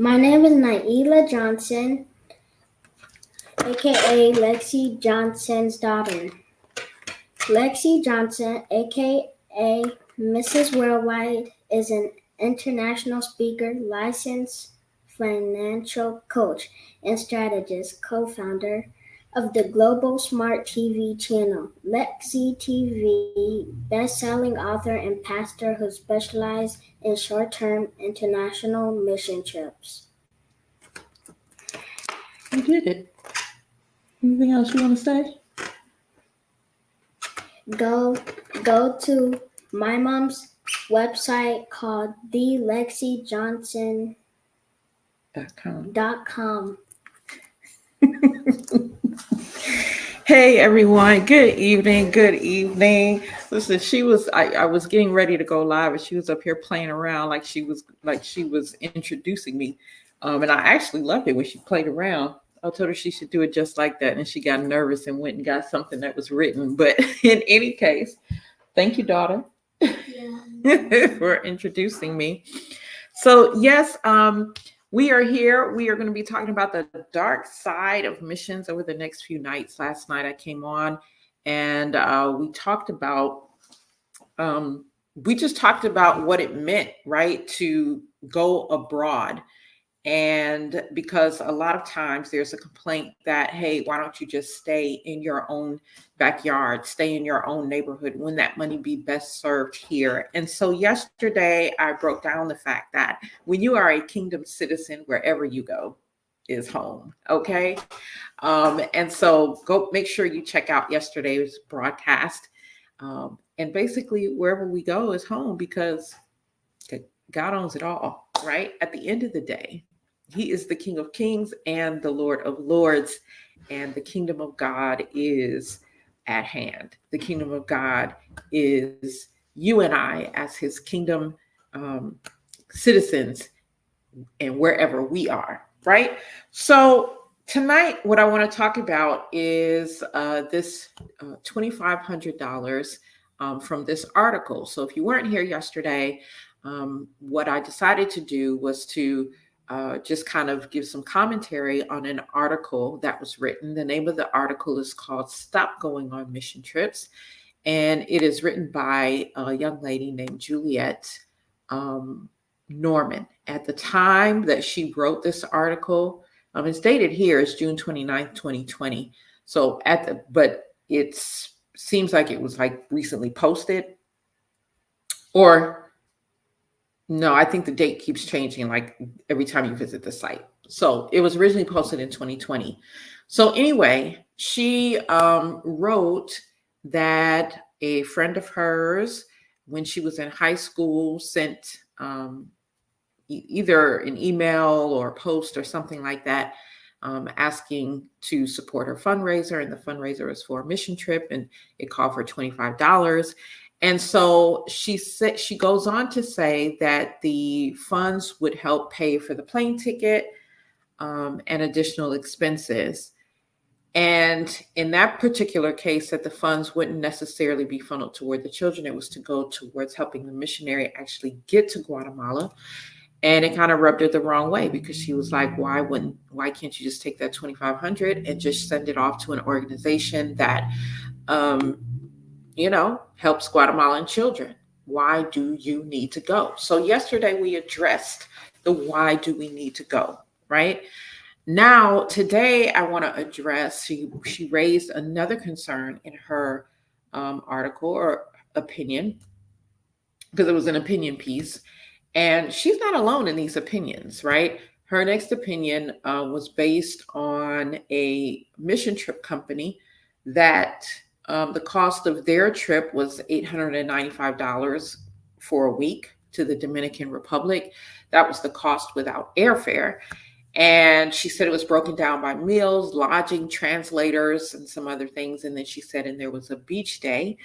My name is Naila Johnson, aka Lexi Johnson's daughter. Lexi Johnson, aka Mrs. Worldwide, is an international speaker, licensed financial coach, and strategist, co-founder of the global smart TV channel, Lexi TV, best-selling author and pastor who specializes in short-term international mission trips. You did it. Anything else you want to say? Go to my mom's website called thelexijohnson.com. Hey everyone, good evening. Listen, I was getting ready to go live and she was up here playing around like she was introducing me. And I actually loved it when she played around. I told her she should do it just like that, and she got nervous and went and got something that was written. But in any case, thank you, daughter, for introducing me. So yes, we are here. We are going to be talking about the dark side of missions over the next few nights. Last night I came on and we just talked about what it meant, right, to go abroad. And because a lot of times there's a complaint that, hey, why don't you just stay in your own backyard, stay in your own neighborhood? Wouldn't that money be best served here? And so yesterday I broke down the fact that when you are a kingdom citizen, wherever you go is home. Okay. And so go make sure you check out yesterday's broadcast. And basically wherever we go is home because God owns it all, right? At the end of the day, He is the King of Kings and the Lord of Lords, and the kingdom of God is at hand. The kingdom of God is you and I as His kingdom citizens, and wherever we are, right? So tonight, what I want to talk about is this $2,500 from this article. So if you weren't here yesterday, what I decided to do was to just kind of give some commentary on an article that was written. The name of the article is called Stop Going on Mission Trips. And it is written by a young lady named Juliet Norman. At the time that she wrote this article, it's dated here is June 29th, 2020. So but it seems like it was like recently posted, or no, I think the date keeps changing like every time you visit the site. So it was originally posted in 2020. So anyway, she wrote that a friend of hers, when she was in high school, sent either an email or a post or something like that, asking to support her fundraiser. And the fundraiser was for a mission trip, and it called for $25. And so she goes on to say that the funds would help pay for the plane ticket and additional expenses. And in that particular case, that the funds wouldn't necessarily be funneled toward the children. It was to go towards helping the missionary actually get to Guatemala. And it kind of rubbed her the wrong way because she was like, why can't you just take that $2,500 and just send it off to an organization that, helps Guatemalan children? Why do you need to go? So yesterday we addressed the why do we need to go, right? Now, today I want to address, she raised another concern in her article or opinion, because it was an opinion piece. And she's not alone in these opinions, right? Her next opinion was based on a mission trip company that the cost of their trip was $895 for a week to the Dominican Republic. That was the cost without airfare. And she said it was broken down by meals, lodging, translators, and some other things. And then she said, and there was a beach day.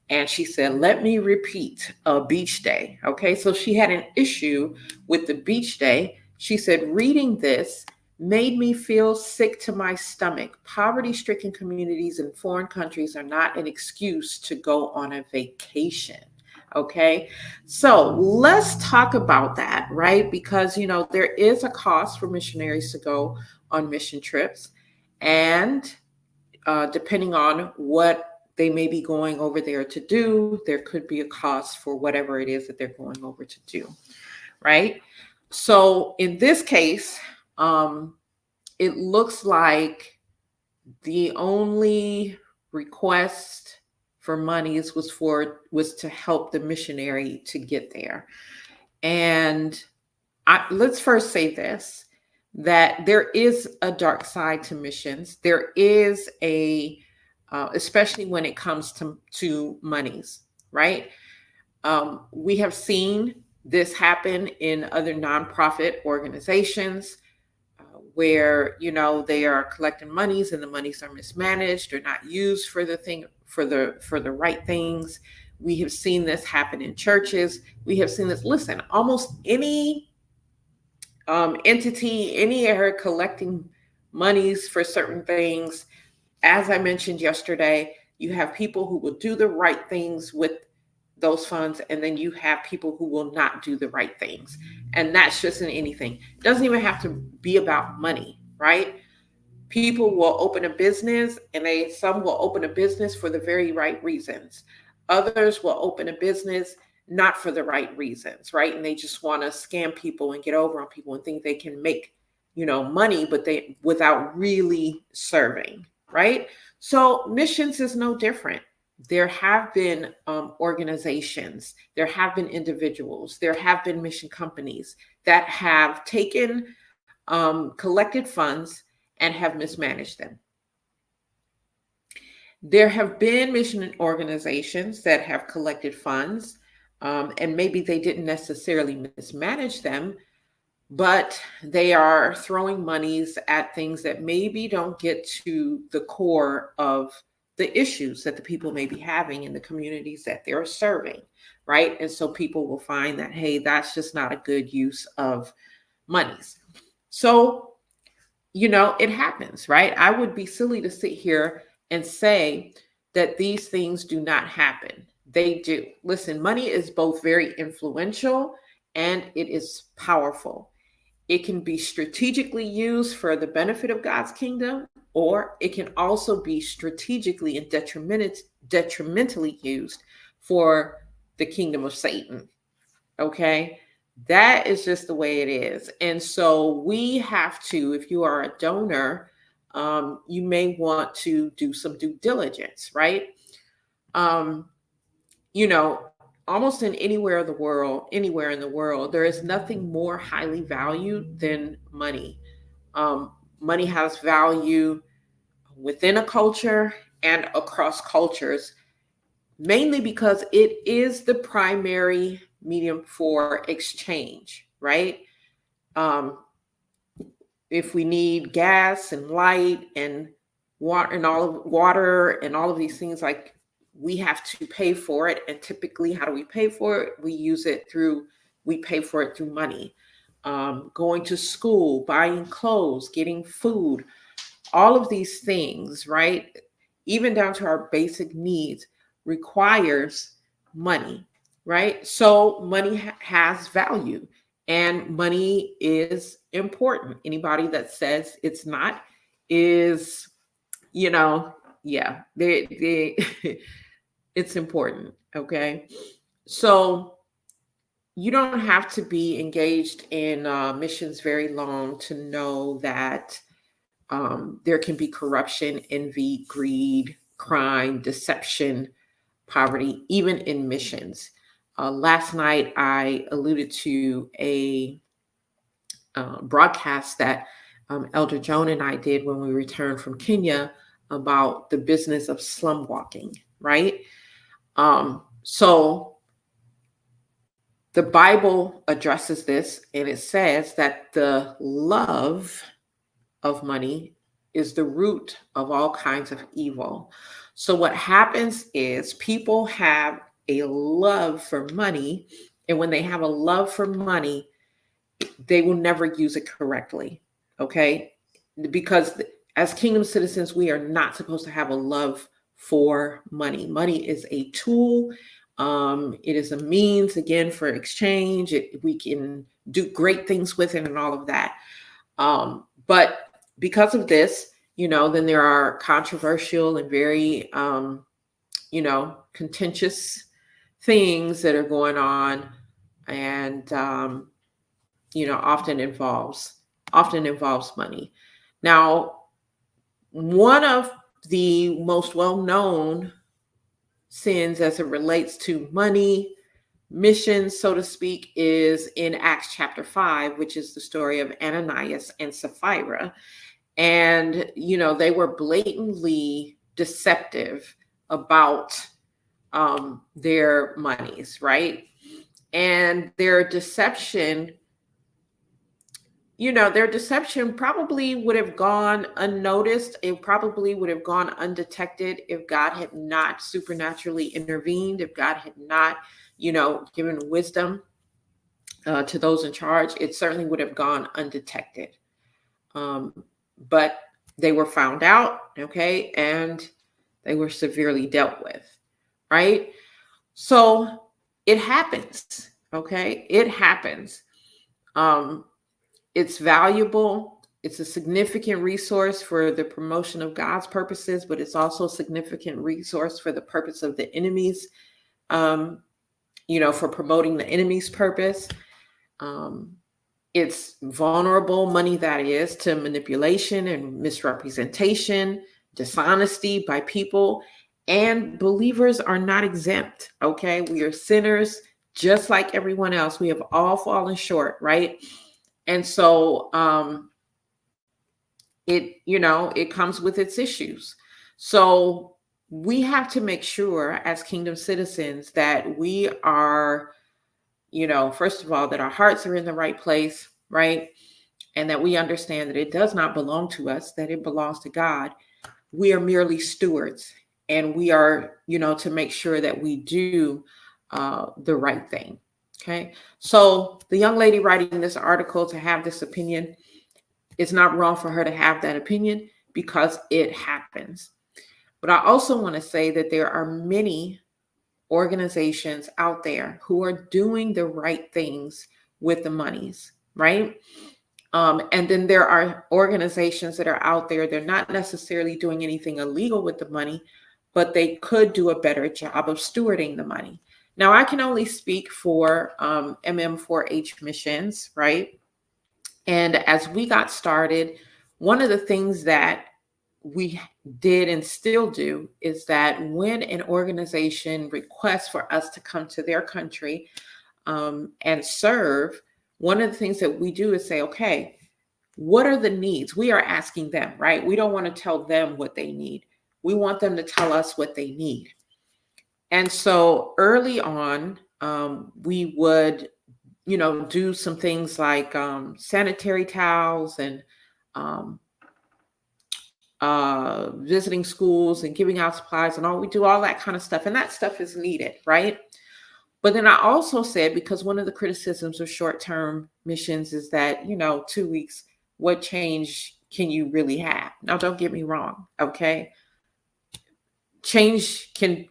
And she said, let me repeat, a beach day. Okay, so she had an issue with the beach day. She said, reading this made me feel sick to my stomach. Poverty-stricken communities in foreign countries are not an excuse to go on a vacation. Okay. So let's talk about that, right? Because, there is a cost for missionaries to go on mission trips. And depending on what they may be going over there to do, there could be a cost for whatever it is that they're going over to do, right? So in this case, it looks like the only request for monies was to help the missionary to get there. And let's first say this, that there is a dark side to missions. There is especially when it comes to monies, right? We have seen this happen in other nonprofit organizations where they are collecting monies and the monies are mismanaged or not used for the right things. We have seen this happen in churches. We have seen this. Listen, almost any entity, any area collecting monies for certain things. As I mentioned yesterday, you have people who will do the right things with those funds, and then you have people who will not do the right things. And that's just in anything. It doesn't even have to be about money, right? People will open a business, and some will open a business for the very right reasons. Others will open a business not for the right reasons, right? And they just want to scam people and get over on people and think they can make, money, but they without really serving, right? So missions is no different. There have been organizations, there have been individuals, there have been mission companies that have taken collected funds and have mismanaged them. There have been mission organizations that have collected funds, and maybe they didn't necessarily mismanage them, but they are throwing monies at things that maybe don't get to the core of the issues that the people may be having in the communities that they're serving, right? And so people will find that, hey, that's just not a good use of monies. So, it happens, right? I would be silly to sit here and say that these things do not happen. They do. Listen, money is both very influential and it is powerful. It can be strategically used for the benefit of God's kingdom, or it can also be strategically and detrimentally used for the kingdom of Satan. Okay. That is just the way it is. And so we have to, if you are a donor, you may want to do some due diligence, right? Um, Almost anywhere in the world, there is nothing more highly valued than money. Money has value within a culture and across cultures, mainly because it is the primary medium for exchange, right? Um, if we need gas and light and water and all of these things, like, we have to pay for it. And typically, how do we pay for it? We pay for it through money. Going to school, buying clothes, getting food, all of these things, right? Even down to our basic needs requires money, right? So money has value and money is important. Anybody that says it's not is, yeah, it's important. Okay. So you don't have to be engaged in missions very long to know that there can be corruption, envy, greed, crime, deception, poverty, even in missions. Last night, I alluded to a broadcast that Elder Joan and I did when we returned from Kenya about the business of slum walking, right? So the Bible addresses this, and it says that the love of money is the root of all kinds of evil. So what happens is people have a love for money, and when they have a love for money, they will never use it correctly. Okay? Because as kingdom citizens, we are not supposed to have a love for money. Money is a tool. It is a means, again, for exchange. We can do great things with it and all of that. But because of this, then there are controversial and very, contentious things that are going on, and often involves money. Now, one of the most well-known sins as it relates to money, missions, so to speak, is in Acts chapter 5, which is the story of Ananias and Sapphira. And, they were blatantly deceptive about their monies, right? And their deception probably would have gone unnoticed. It probably would have gone undetected if God had not supernaturally intervened, if God had not, given wisdom to those in charge. It certainly would have gone undetected. But they were found out, okay, and they were severely dealt with, right? So it happens, okay? It happens. It's valuable. It's a significant resource for the promotion of God's purposes, but it's also a significant resource for the purpose of the enemy's, for promoting the enemy's purpose. It's vulnerable money, that is, to manipulation and misrepresentation, dishonesty by people, and believers are not exempt, okay? We are sinners just like everyone else. We have all fallen short, right? And so it comes with its issues. So we have to make sure as kingdom citizens that we are, first of all, that our hearts are in the right place, right? And that we understand that it does not belong to us, that it belongs to God. We are merely stewards, and we are, to make sure that we do the right thing. Okay. So the young lady writing this article to have this opinion, it's not wrong for her to have that opinion because it happens. But I also want to say that there are many organizations out there who are doing the right things with the monies, right? And then there are organizations that are out there, they're not necessarily doing anything illegal with the money, but they could do a better job of stewarding the money. Now, I can only speak for MM4H missions, right? And as we got started, one of the things that we did and still do is that when an organization requests for us to come to their country and serve, one of the things that we do is say, okay, what are the needs? We are asking them, right? We don't want to tell them what they need. We want them to tell us what they need. And so early on, we would, do some things like sanitary towels and visiting schools and giving out supplies and all. We do all that kind of stuff. And that stuff is needed, right? But then I also said, because one of the criticisms of short-term missions is that, 2 weeks, what change can you really have? Now, don't get me wrong, okay?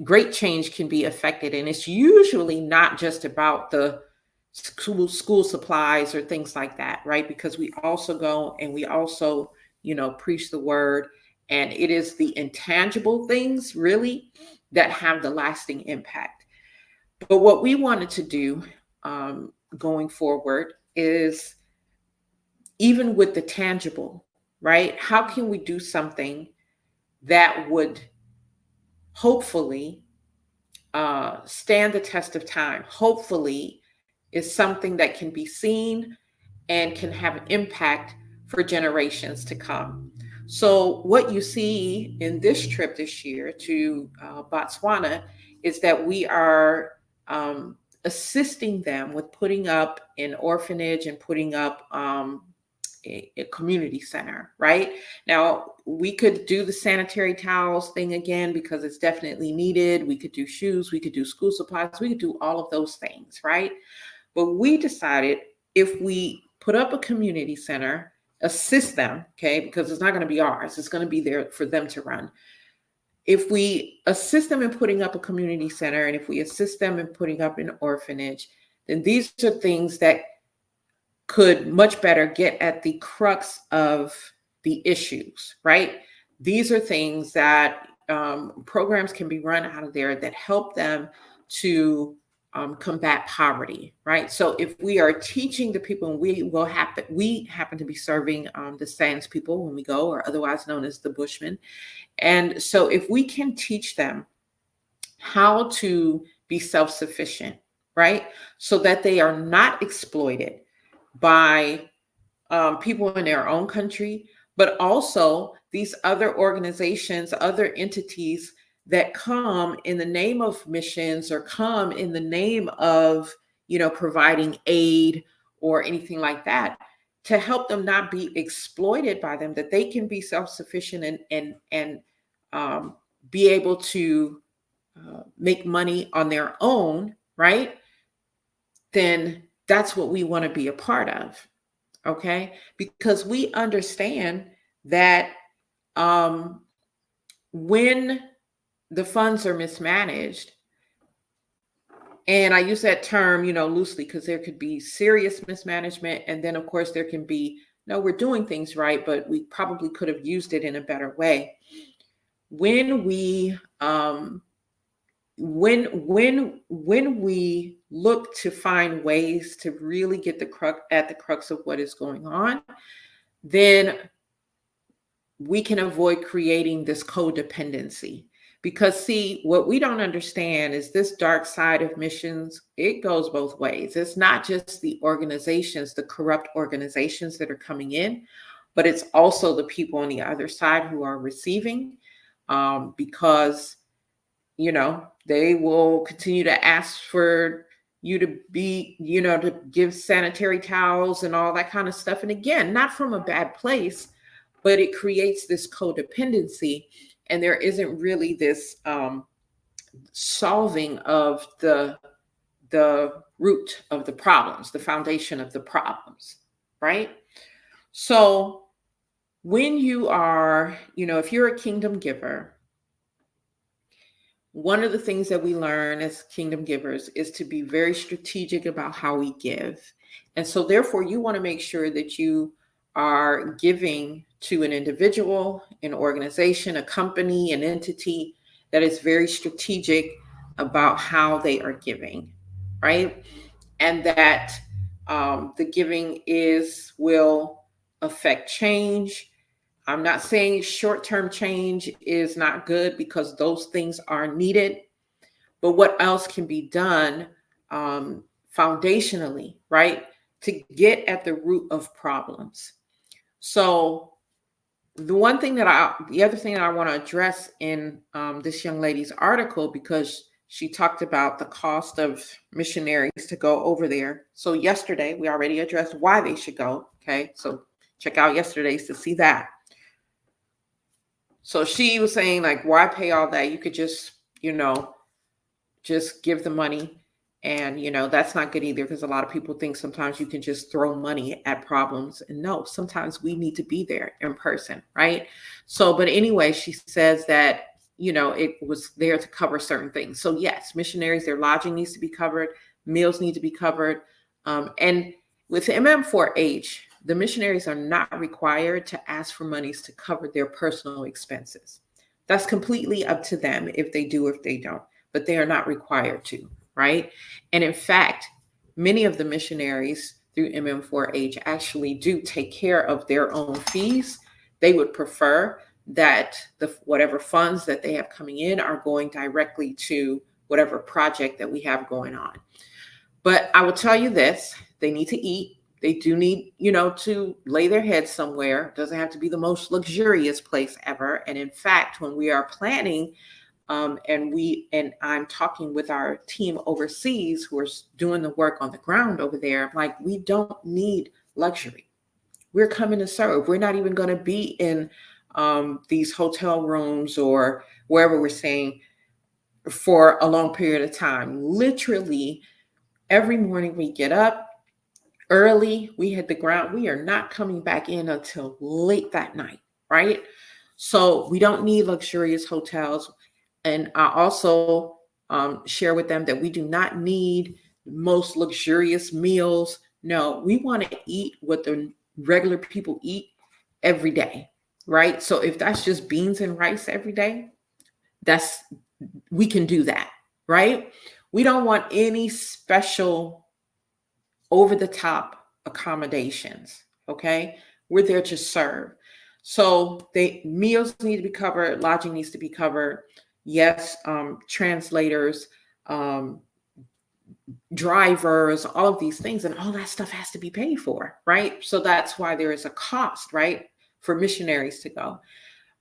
Great change can be affected. And it's usually not just about the school supplies or things like that, right? Because we also go and we also, preach the word. And it is the intangible things really that have the lasting impact. But what we wanted to do going forward is, even with the tangible, right? How can we do something that would hopefully stand the test of time? Hopefully is something that can be seen and can have an impact for generations to come. So what you see in this trip this year to Botswana is that we are assisting them with putting up an orphanage and putting up a community center, right? Now, we could do the sanitary towels thing again because it's definitely needed. We could do shoes, we could do school supplies, we could do all of those things, right? But we decided if we put up a community center, assist them, okay, because it's not going to be ours, it's going to be there for them to run. if we assist them in putting up a community center, and if we assist them in putting up an orphanage, then these are things that could much better get at the crux of the issues, right? These are things that programs can be run out of there that help them to combat poverty, right? So if we are teaching the people, and we happen to be serving the Sands people when we go, or otherwise known as the Bushmen. And so if we can teach them how to be self-sufficient, right? So that they are not exploited by people in their own country, but also these other organizations, other entities that come in the name of missions, or come in the name of, providing aid or anything like that, to help them not be exploited by them, that they can be self-sufficient and be able to make money on their own, right? Then that's what we want to be a part of. Okay, because we understand that when the funds are mismanaged, and I use that term, loosely, because there could be serious mismanagement, and then of course there can be, no, we're doing things right, but we probably could have used it in a better way. When we when we look to find ways to really get at the crux of what is going on, then we can avoid creating this codependency. Because see, what we don't understand is this dark side of missions, it goes both ways. It's not just the organizations, the corrupt organizations that are coming in, but it's also the people on the other side who are receiving, because they will continue to ask for you to be, to give sanitary towels and all that kind of stuff. And again, not from a bad place, but it creates this codependency. And there isn't really this solving of the root of the problems, the foundation of the problems, right? So when you are, if you're a kingdom giver, one of the things that we learn as kingdom givers is to be very strategic about how we give. And so therefore, you want to make sure that you are giving to an individual, an organization, a company, an entity that is very strategic about how they are giving, right? And that the giving will affect change. I'm not saying short-term change is not good, because those things are needed, but what else can be done foundationally, right, to get at the root of problems? So the other thing that I want to address in this young lady's article, because she talked about the cost of missionaries to go over there. So yesterday we already addressed why they should go. Okay, so check out yesterday's to see that. So she was saying, like, why pay all that? You could just, just give the money. And, that's not good either, because a lot of people think sometimes you can just throw money at problems. And no, sometimes we need to be there in person, right? So, but anyway, she says that, it was there to cover certain things. So yes, missionaries, their lodging needs to be covered, meals need to be covered. And with MM4H, the missionaries are not required to ask for monies to cover their personal expenses. That's completely up to them if they do or if they don't, but they are not required to, right? And in fact, many of the missionaries through MM4H actually do take care of their own fees. They would prefer that whatever funds that they have coming in are going directly to whatever project that we have going on. But I will tell you this, they need to eat. They do need, to lay their heads somewhere. It doesn't have to be the most luxurious place ever. And in fact, when we are planning, and I'm talking with our team overseas who are doing the work on the ground over there, like, we don't need luxury. We're coming to serve. We're not even going to be in these hotel rooms or wherever we're staying for a long period of time. Literally, every morning we get up early, we hit the ground. We are not coming back in until late that night, right? So we don't need luxurious hotels. And I also share with them that we do not need most luxurious meals. No, we want to eat what the regular people eat every day, right? So if that's just beans and rice every day, we can do that, right? We don't want any special over the top accommodations, okay? We're there to serve. So meals need to be covered, lodging needs to be covered. Yes, translators, um, drivers, all of these things, and all that stuff has to be paid for, right? So that's why there is a cost, right, for missionaries to go.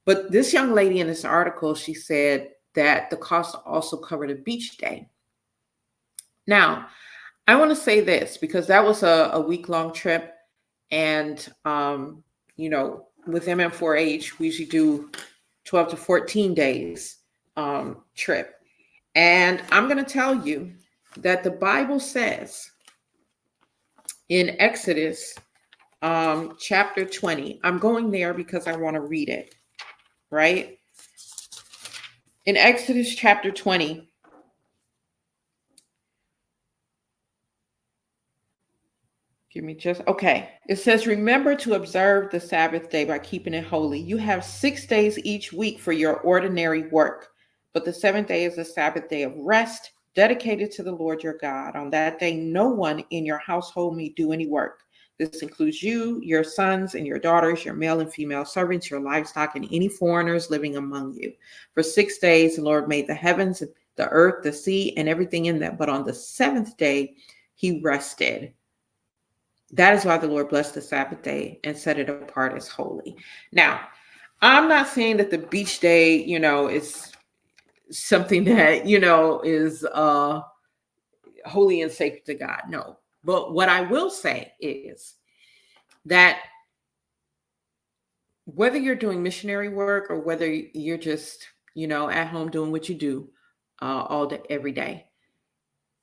But this young lady in this article, she said that the cost also covered a beach day. Now, I want to say this because that was a week-long trip. And, with MM4H, we usually do 12 to 14 days trip. And I'm going to tell you that the Bible says in Exodus chapter 20, I'm going there because I want to read it, right? In Exodus chapter 20, okay. It says, remember to observe the Sabbath day by keeping it holy. You have 6 days each week for your ordinary work, but the seventh day is a Sabbath day of rest dedicated to the Lord your God. On that day, no one in your household may do any work. This includes you, your sons and your daughters, your male and female servants, your livestock, and any foreigners living among you. For 6 days, the Lord made the heavens, the earth, the sea, and everything in them. But on the seventh day, he rested. That is why the Lord blessed the Sabbath day and set it apart as holy. Now, I'm not saying that the beach day, is something that, is holy and sacred to God. No. But what I will say is that whether you're doing missionary work or whether you're just, at home doing what you do all day, every day,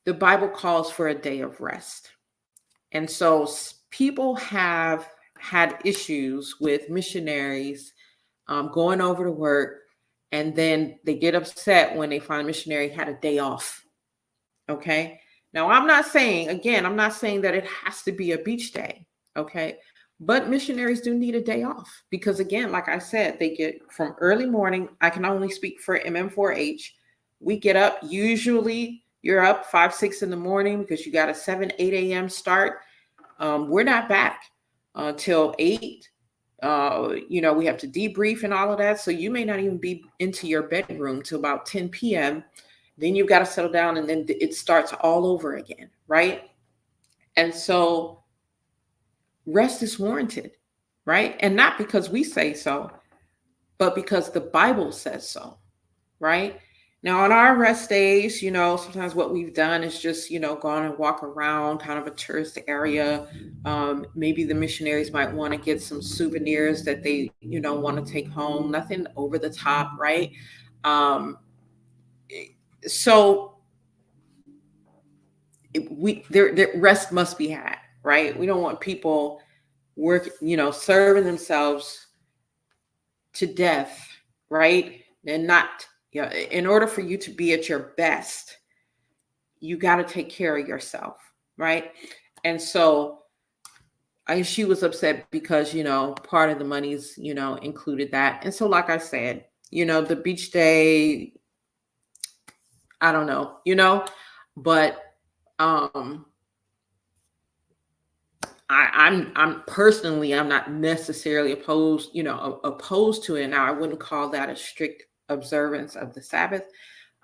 the Bible calls for a day of rest. And so people have had issues with missionaries going over to work, and then they get upset when they find a missionary had a day off. Okay. Now, I'm not saying that it has to be a beach day. Okay. But missionaries do need a day off because, again, like I said, they get from early morning. I can only speak for MM4H. We get up, usually you're up 5, 6 in the morning because you got a 7, 8 a.m. start. We're not back till 8. We have to debrief and all of that. So you may not even be into your bedroom till about 10 p.m. Then you've got to settle down and then it starts all over again, right? And so rest is warranted, right? And not because we say so, but because the Bible says so, right? Now, on our rest days, sometimes what we've done is just, gone and walk around kind of a tourist area. Maybe the missionaries might want to get some souvenirs that they, want to take home. Nothing over the top, right? So their rest must be had, right? We don't want people serving themselves to death, right? And not, in order for you to be at your best, you got to take care of yourself, right? And so she was upset because, part of the monies, included that. And so, like I said, the beach day, I don't know, but I'm personally, I'm not necessarily opposed to it. Now, I wouldn't call that a strict observance of the Sabbath.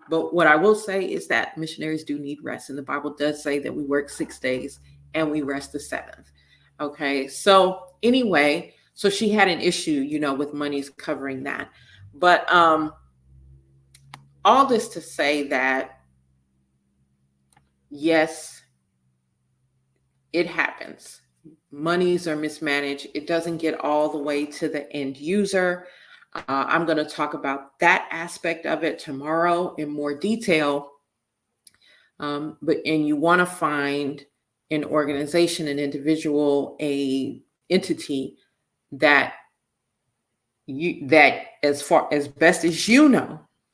But what I will say is that missionaries do need rest. And the Bible does say that we work 6 days and we rest the seventh. Okay. So anyway, so she had an issue, with monies covering that. But all this to say that, yes, it happens. Monies are mismanaged. It doesn't get all the way to the end user. I'm going to talk about that aspect of it tomorrow in more detail. And you want to find an organization, an individual, a entity that as far as best as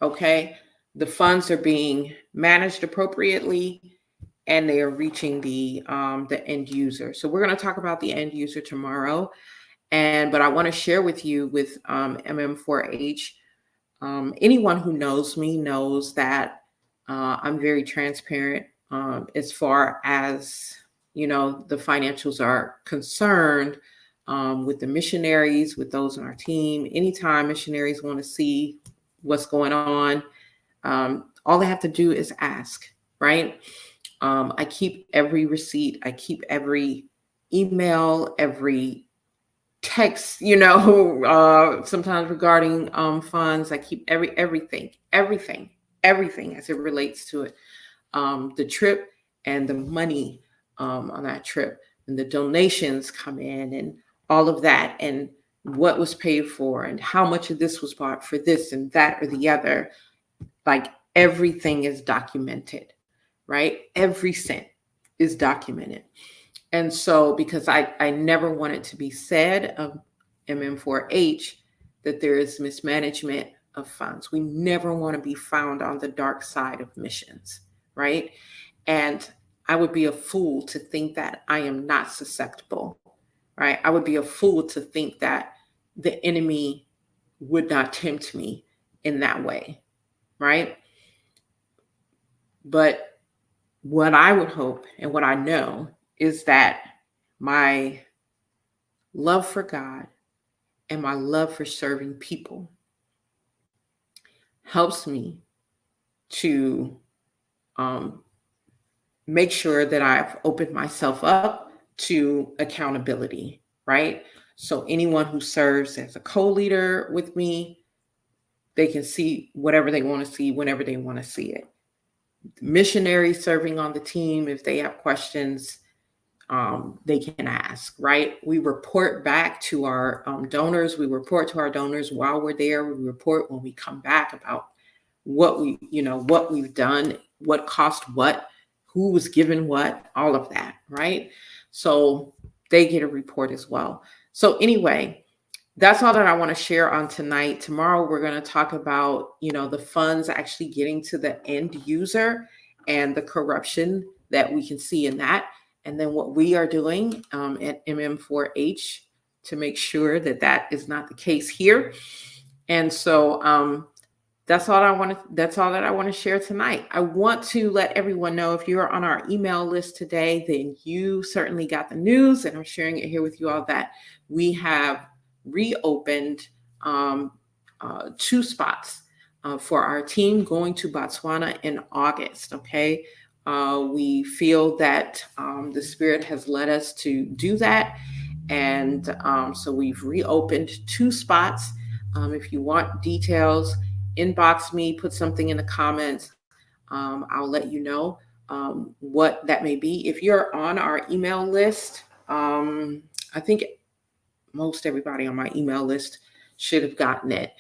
okay, the funds are being managed appropriately, and they are reaching the end user. So we're going to talk about the end user tomorrow. But I want to share with you with MM4H. Anyone who knows me knows that I'm very transparent as far as the financials are concerned. With the missionaries, with those on our team, anytime missionaries want to see what's going on, all they have to do is ask, right? I keep every receipt. I keep every email, every text, sometimes regarding funds. I keep everything as it relates to it. The trip and the money on that trip, and the donations come in, and all of that, and what was paid for, and how much of this was bought for this and that or the other. Like, everything is documented, right? Every cent is documented. And so, because I never want it to be said of MM4H that there is mismanagement of funds. We never want to be found on the dark side of missions, right? And I would be a fool to think that I am not susceptible, right? I would be a fool to think that the enemy would not tempt me in that way, right? But what I would hope and what I know is that my love for God and my love for serving people helps me to make sure that I've opened myself up to accountability, right? So anyone who serves as a co-leader with me, they can see whatever they want to see whenever they want to see it. Missionaries serving on the team, if they have questions, they can ask, right? We report back to our donors. We report to our donors while we're there. We report when we come back about what we've done, what cost what, who was given what, all of that, right? So they get a report as well. So anyway, that's all that I want to share on tonight. Tomorrow, we're going to talk about, the funds actually getting to the end user and the corruption that we can see in that. And then what we are doing at MM4H to make sure that that is not the case here. And so that's all that I want to share tonight. I want to let everyone know, if you're on our email list today, then you certainly got the news, and I'm sharing it here with you all, that we have reopened 2 spots for our team going to Botswana in August. Okay. We feel that the Spirit has led us to do that. And so we've reopened 2 spots. If you want details, inbox me, put something in the comments. I'll let you know what that may be. If you're on our email list, I think most everybody on my email list should have gotten it.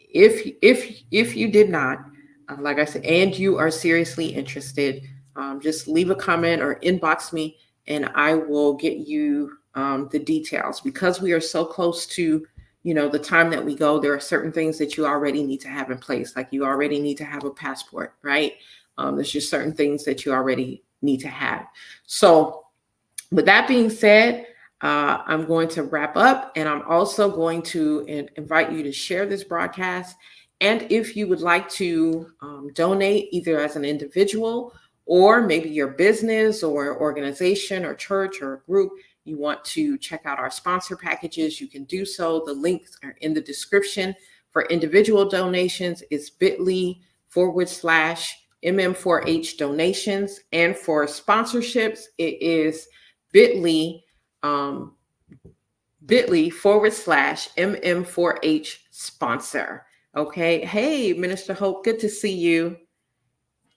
If you did not, like I said, and you are seriously interested, just leave a comment or inbox me, and I will get you the details. Because we are so close to the time that we go, there are certain things that you already need to have in place. Like, you already need to have a passport, right? There's just certain things that you already need to have. So with that being said, I'm going to wrap up, and I'm also going to invite you to share this broadcast. And if you would like to donate, either as an individual or maybe your business or organization or church or group, you want to check out our sponsor packages, you can do so. The links are in the description. For individual donations, it's bit.ly/MM4H donations. And for sponsorships, it is bit.ly/MM4H sponsor. Okay. Hey, Minister Hope, good to see you.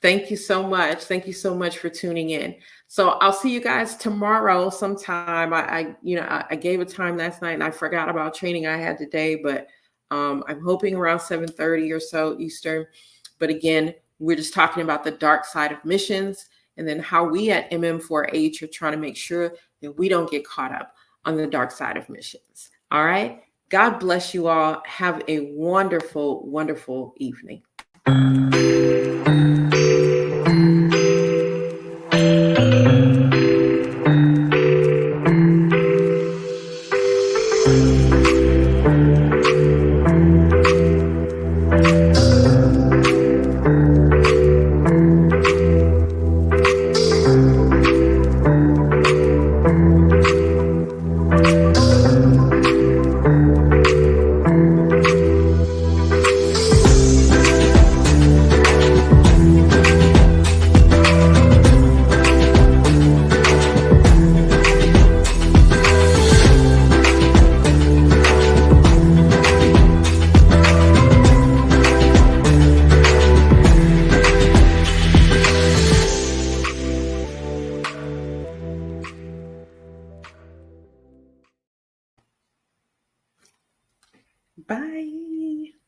Thank you so much. Thank you so much for tuning in. So I'll see you guys tomorrow sometime. I gave a time last night and I forgot about training I had today, but I'm hoping around 7:30 or so Eastern. But again, we're just talking about the dark side of missions, and then how we at MM4H are trying to make sure that we don't get caught up on the dark side of missions. All right. God bless you all. Have a wonderful, wonderful evening. Bye.